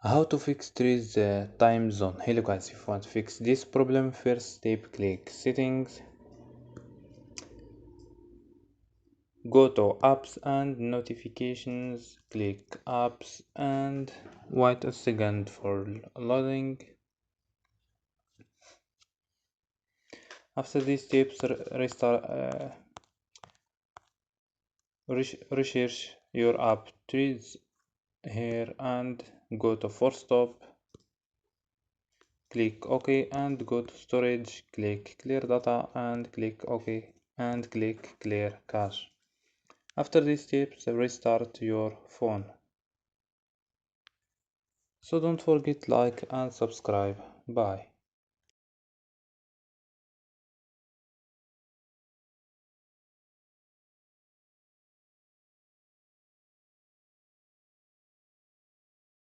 How to fix trees time zone. Hello guys, if you want to fix this problem, first step click settings, go to apps and notifications, click apps and wait a second for loading. After these steps, restart, research your app trees here and go to force stop. Click OK and go to storage, click clear data and click OK and click clear cache. After these steps, restart your phone. So don't forget like and subscribe. Bye.